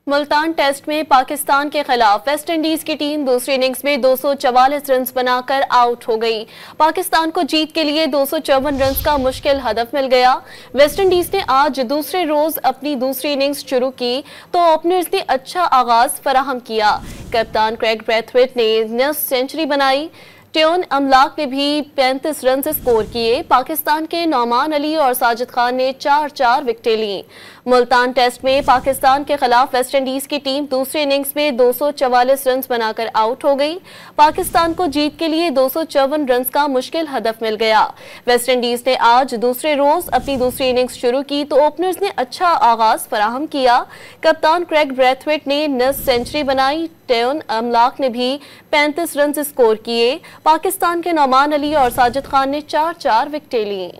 Multan test में पाकिस्तान के खिलाफ वेस्ट इंडीज की टीम दूसरी इनिंग्स में 244 रन बनाकर आउट हो गई। पाकिस्तान को जीत के लिए 254 रन का मुश्किल हदफ मिल गया। वेस्ट इंडीज ने आज दूसरे रोज अपनी दूसरी इनिंग्स शुरू की तो ओपनर्स ने अच्छा आगाज फराहम किया। कप्तान क्रेग ब्रैथवेट ने 9 सेंचुरी बनाई। टेओन अमलाक ने भी 35 रन स्कोर किए। पाकिस्तान के नौमान अली और साजिद खान ने 4-4 विकेटें ली। मुल्तान टेस्ट में पाकिस्तान के खिलाफ वेस्ट इंडीज की टीम दूसरी इनिंग्स में 244 रन बनाकर आउट हो गई। पाकिस्तान को जीत के लिए 254 रन का मुश्किल हदफ मिल गया। वेस्ट इंडीज ने आज दूसरे रोज अपनी दूसरी इनिंग्स शुरू की तो ओपनर्स ने अच्छा आगाज फराहम किया। कप्तान क्रेग ब्रैथवेट ने 9 सेंचुरी बनाई। टेओन अमलाक ने भी 35 रन स्कोर किए। पाकिस्तान के नौमान अली और साजिद खान ने 4-4 विकेटें ली।